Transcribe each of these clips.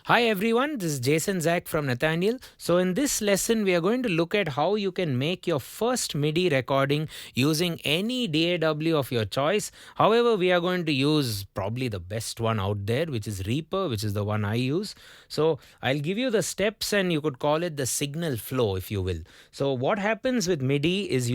Hi everyone, this is Jason Zach from Nathaniel. So in this lesson, we are going to look at how you can make your first MIDI recording using any DAW of your choice. However, we are going to use probably the best one out there, which is Reaper, which is the one I use. So I'll give you the steps and you could call it the signal flow, if you will. So what happens with MIDI is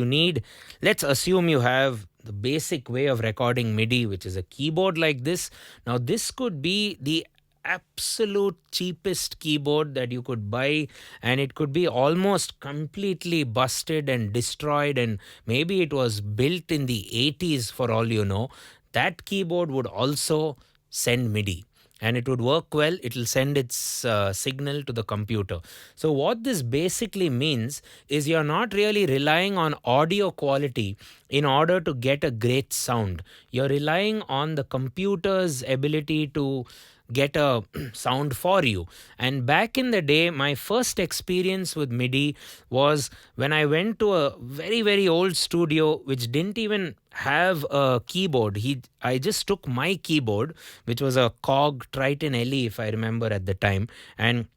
let's assume you have the basic way of recording MIDI, which is a keyboard like this. Now, this could be the absolute cheapest keyboard that you could buy, and it could be almost completely busted and destroyed, and maybe it was built in the 80s for all you know. That keyboard would also send MIDI, and it would work well. It will send its signal to the computer. So what this basically means is you're not really relying on audio quality in order to get a great sound. You're relying on the computer's ability to get a sound for you. And back in the day, my first experience with MIDI was when I went to a very, very old studio which didn't even have a keyboard. I just took my keyboard, which was a Cog Triton LE, if I remember at the time, and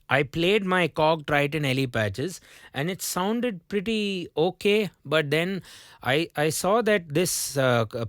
I played my Cog Triton LE patches and it sounded pretty okay. But then I saw that this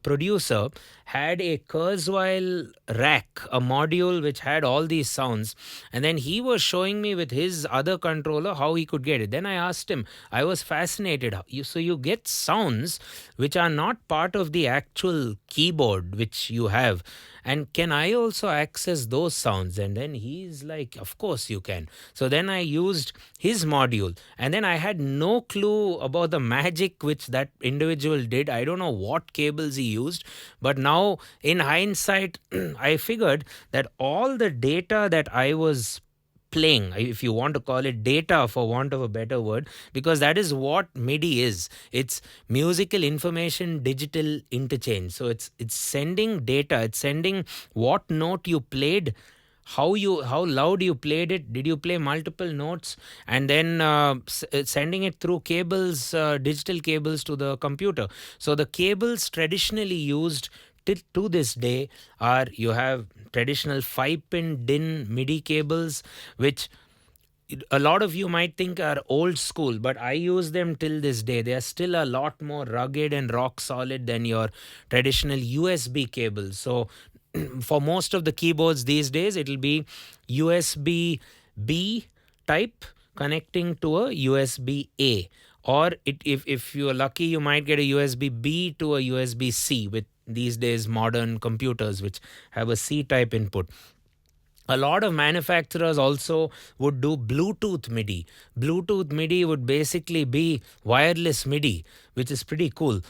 producer had a Kurzweil rack, a module which had all these sounds. And then he was showing me with his other controller how he could get it. Then I asked him, I was fascinated. So you get sounds which are not part of the actual keyboard which you have. And can I also access those sounds? And then he's like, of course you can. So then I used his module, and then I had no clue about the magic which that individual did. I don't know what cables he used, but now in hindsight, I figured that all the data that I was playing, if you want to call it data for want of a better word, because that is what MIDI is. It's musical information digital interchange. So it's sending data, it's sending what note you played, how loud you played it, did you play multiple notes, and then sending it through cables, digital cables to the computer. So the cables traditionally used to this day are, you have traditional 5-pin DIN MIDI cables, which a lot of you might think are old school, but I use them till this day. They are still a lot more rugged and rock solid than your traditional USB cables. So for most of the keyboards these days, it'll be USB B type connecting to a USB A. Or if you're lucky, you might get a USB B to a USB C with these days modern computers which have a C type input. A lot of manufacturers also would do Bluetooth MIDI. Bluetooth MIDI would basically be wireless MIDI, which is pretty cool.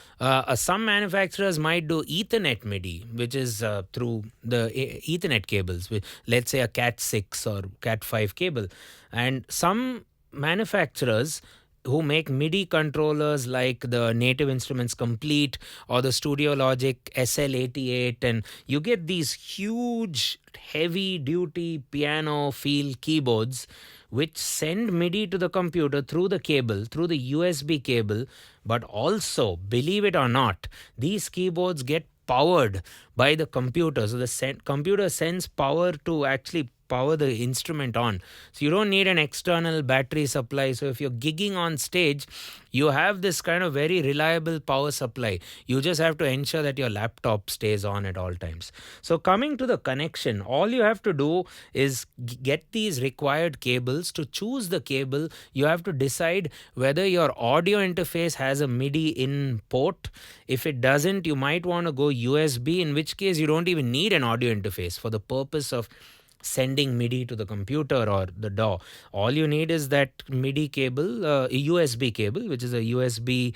Some manufacturers might do Ethernet MIDI, which is through the Ethernet cables, let's say a Cat6 or Cat5 cable. And some manufacturers who make MIDI controllers like the Native Instruments Complete or the Studio Logic SL88, and you get these huge heavy duty piano feel keyboards which send MIDI to the computer through the cable, through the USB cable. But also, believe it or not, these keyboards get powered by the computer. So the computer sends power to actually power the instrument on. So you don't need an external battery supply. So if you're gigging on stage, you have this kind of very reliable power supply. You just have to ensure that your laptop stays on at all times. So coming to the connection, all you have to do is get these required cables. To choose the cable, you have to decide whether your audio interface has a MIDI in port. If it doesn't, you might want to go USB, in which case you don't even need an audio interface for the purpose of sending MIDI to the computer or the DAW. All you need is that MIDI cable, a USB cable, which is a USB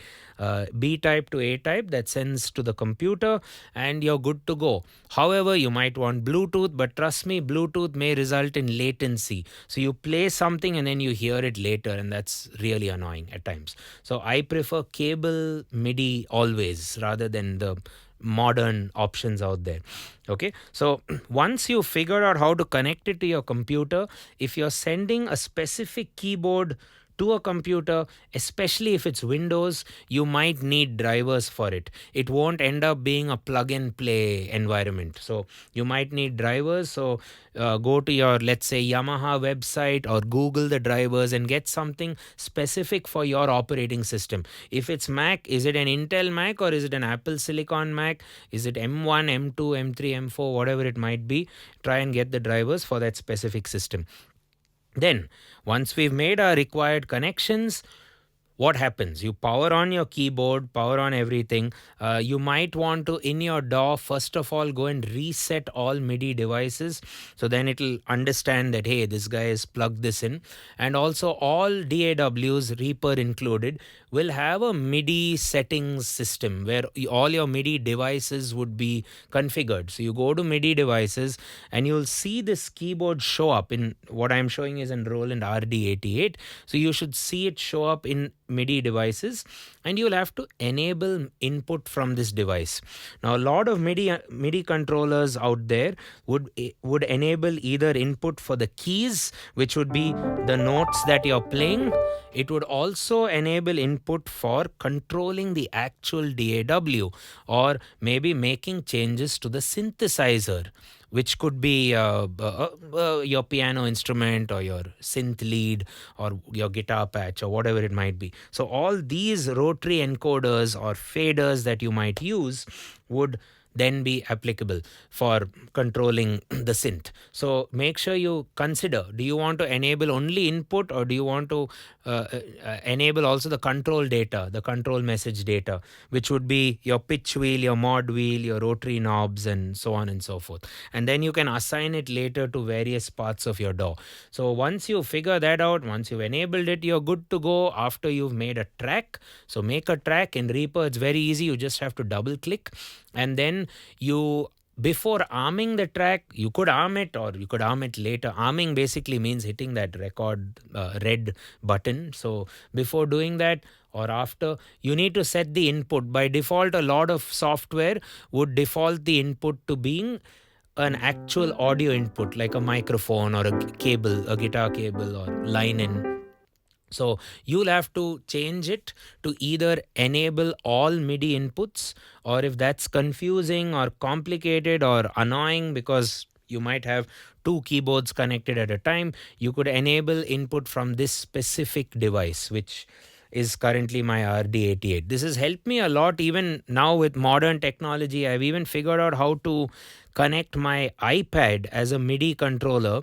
B type to A type that sends to the computer, and you're good to go. However, you might want Bluetooth, but trust me, Bluetooth may result in latency. So you play something and then you hear it later, and that's really annoying at times. So I prefer cable MIDI always rather than the modern options out there. Okay, so once you figure out how to connect it to your computer, if you're sending a specific keyboard to a computer, especially if it's Windows, you might need drivers for it. It won't end up being a plug and play environment. So you might need drivers. So go to your, let's say, Yamaha website or Google the drivers and get something specific for your operating system. If it's Mac, is it an Intel Mac or is it an Apple Silicon Mac? Is it M1, M2, M3, M4, whatever it might be? Try and get the drivers for that specific system. Then, once we've made our required connections, what happens? You power on your keyboard, power on everything. You might want to, in your DAW, first of all, go and reset all MIDI devices. So then it'll understand that, hey, this guy has plugged this in. And also all DAWs, Reaper included, will have a MIDI settings system where all your MIDI devices would be configured. So you go to MIDI devices and you'll see this keyboard show up in what I'm showing is in Roland RD88. So you should see it show up in MIDI devices, and you'll have to enable input from this device. Now, a lot of MIDI controllers out there would enable either input for the keys, which would be the notes that you're playing. It would also enable input for controlling the actual DAW, or maybe making changes to the synthesizer, which could be your piano instrument or your synth lead or your guitar patch or whatever it might be. So all these rotary encoders or faders that you might use would then be applicable for controlling the synth. So make sure you consider, do you want to enable only input, or do you want to enable also the control data, the control message data, which would be your pitch wheel, your mod wheel, your rotary knobs, and so on and so forth. And then you can assign it later to various parts of your DAW. So once you figure that out, once you've enabled it, you're good to go after you've made a track. So make a track in Reaper. It's very easy. You just have to double click, and then you, before arming the track, you could arm it or you could arm it later. Arming basically means hitting that record red button. So before doing that or after, you need to set the input. By default, a lot of software would default the input to being an actual audio input, like a microphone or a cable, a guitar cable or line in. So you'll have to change it to either enable all MIDI inputs, or if that's confusing or complicated or annoying because you might have two keyboards connected at a time, you could enable input from this specific device, which is currently my RD88. This has helped me a lot. Even now with modern technology, I've even figured out how to connect my iPad as a MIDI controller,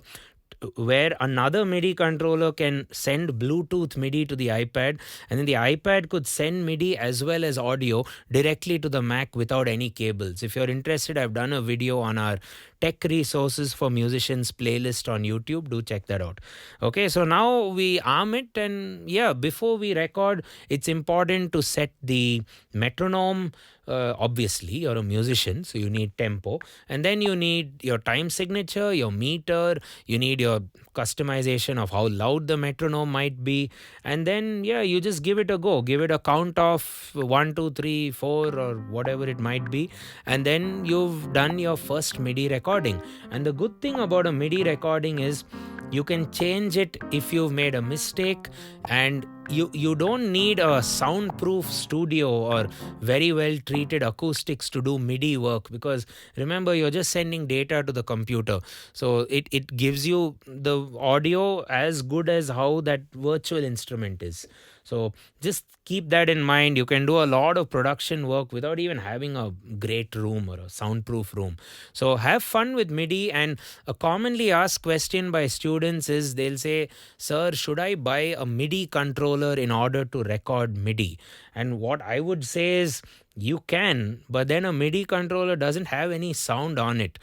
where another MIDI controller can send Bluetooth MIDI to the iPad, and then the iPad could send MIDI as well as audio directly to the Mac without any cables. If you're interested, I've done a video on our Tech Resources for Musicians playlist on YouTube. Do check that out. Okay, so now we arm it, and yeah, before we record, it's important to set the metronome. Obviously, you're a musician, so you need tempo, and then you need your time signature, your meter, you need your customization of how loud the metronome might be, and then yeah, you just give it a go. Give it a count of 1, 2, 3, 4 or whatever it might be, and then you've done your first MIDI recording. And the good thing about a MIDI recording is you can change it if you've made a mistake, and you don't need a soundproof studio or very well treated acoustics to do MIDI work, because remember, you're just sending data to the computer. So it gives you the audio as good as how that virtual instrument is. So just keep that in mind. You can do a lot of production work without even having a great room or a soundproof room. So have fun with MIDI. And a commonly asked question by students is, they'll say, sir, should I buy a MIDI controller in order to record MIDI? And what I would say is, you can, but then a MIDI controller doesn't have any sound on it.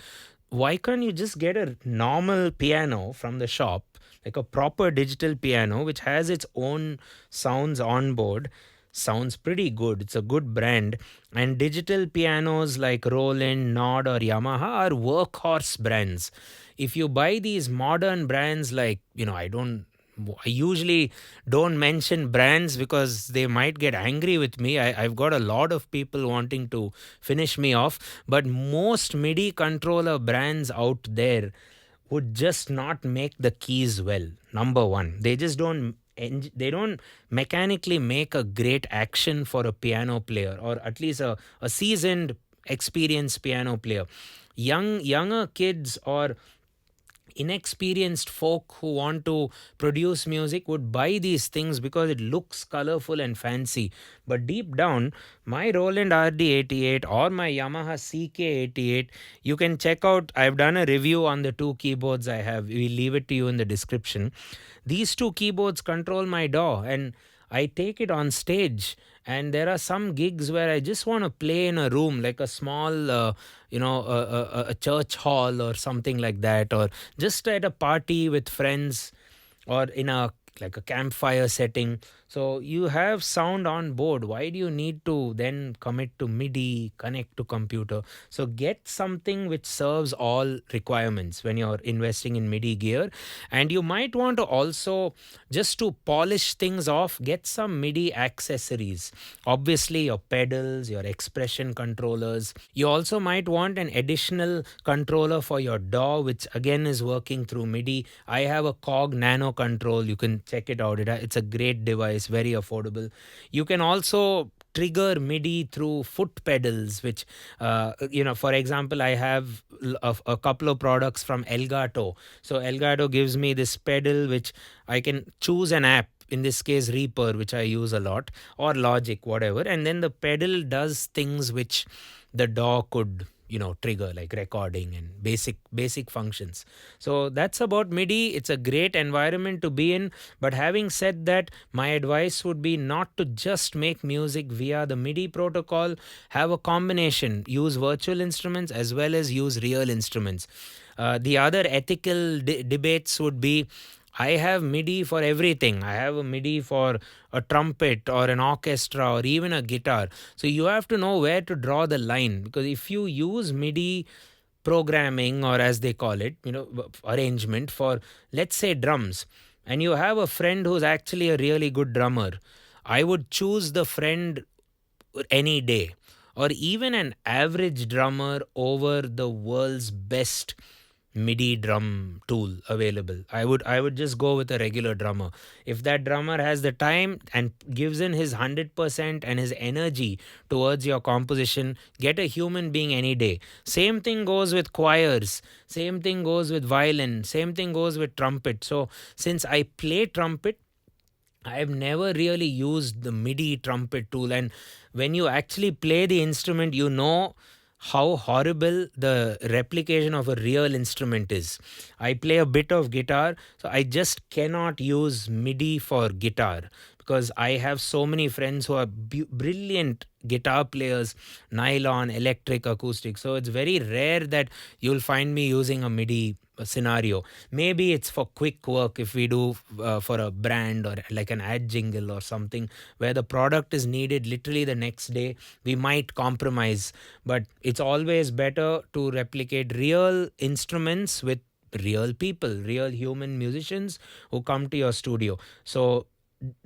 Why can't you just get a normal piano from the shop, like a proper digital piano, which has its own sounds on board? Sounds pretty good. It's a good brand. And digital pianos like Roland, Nord or Yamaha are workhorse brands. If you buy these modern brands like, I usually don't mention brands because they might get angry with me. I've got a lot of people wanting to finish me off. But most MIDI controller brands out there would just not make the keys well. Number one, they just don't they don't mechanically make a great action for a piano player, or at least a seasoned, experienced piano player. Younger kids or inexperienced folk who want to produce music would buy these things because it looks colorful and fancy. But deep down, my Roland RD88 or my Yamaha CK88, you can check out. I've done a review on the two keyboards I have. We'll leave it to you in the description. These two keyboards control my DAW, and I take it on stage. And there are some gigs where I just want to play in a room, like a small, a church hall or something like that, or just at a party with friends, or in a like a campfire setting. So you have sound on board. Why do you need to then commit to MIDI, connect to computer? So get something which serves all requirements when you're investing in MIDI gear. And you might want to also, just to polish things off, get some MIDI accessories. Obviously your pedals, your expression controllers. You also might want an additional controller for your DAW, which again is working through MIDI. I have a COG Nano control. You can check it out. It's a great device, very affordable. You can also trigger MIDI through foot pedals, which, for example, I have a couple of products from Elgato. So Elgato gives me this pedal, which I can choose an app, in this case Reaper, which I use a lot, or Logic, whatever. And then the pedal does things which the DAW could trigger, like recording and basic functions. So that's about MIDI. It's a great environment to be in. But having said that, my advice would be not to just make music via the MIDI protocol. Have a combination. Use virtual instruments as well as use real instruments. The other ethical debates would be, I have MIDI for everything. I have a MIDI for a trumpet or an orchestra or even a guitar. So you have to know where to draw the line, because if you use MIDI programming, or as they call it, arrangement for, let's say, drums, and you have a friend who's actually a really good drummer, I would choose the friend any day, or even an average drummer over the world's best MIDI drum tool available. I would just go with a regular drummer. If that drummer has the time and gives in his 100% and his energy towards your composition, get a human being any day. Same thing goes with choirs. Same thing goes with violin. Same thing goes with trumpet. So since I play trumpet, I have never really used the MIDI trumpet tool. And when you actually play the instrument, you know how horrible the replication of a real instrument is. I play a bit of guitar, so I just cannot use MIDI for guitar, because I have so many friends who are brilliant guitar players, nylon, electric, acoustic. So it's very rare that you'll find me using a MIDI scenario. Maybe it's for quick work if we do for a brand or like an ad jingle or something where the product is needed literally the next day. We might compromise, but it's always better to replicate real instruments with real people, real human musicians who come to your studio. So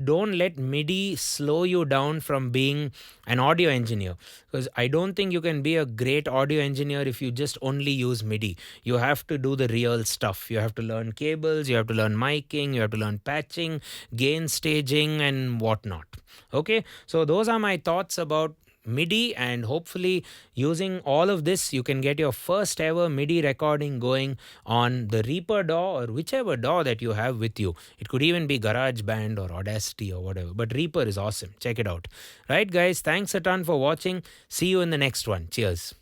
don't let MIDI slow you down from being an audio engineer, because I don't think you can be a great audio engineer if you just only use MIDI. You have to do the real stuff. You have to learn cables, you have to learn miking, you have to learn patching, gain staging, and whatnot. Okay, so those are my thoughts about MIDI, and hopefully using all of this you can get your first ever MIDI recording going on the Reaper DAW or whichever DAW that you have with you. It could even be GarageBand or Audacity or whatever, but Reaper is awesome. Check it out. Right guys, thanks a ton for watching. See you in the next one. Cheers.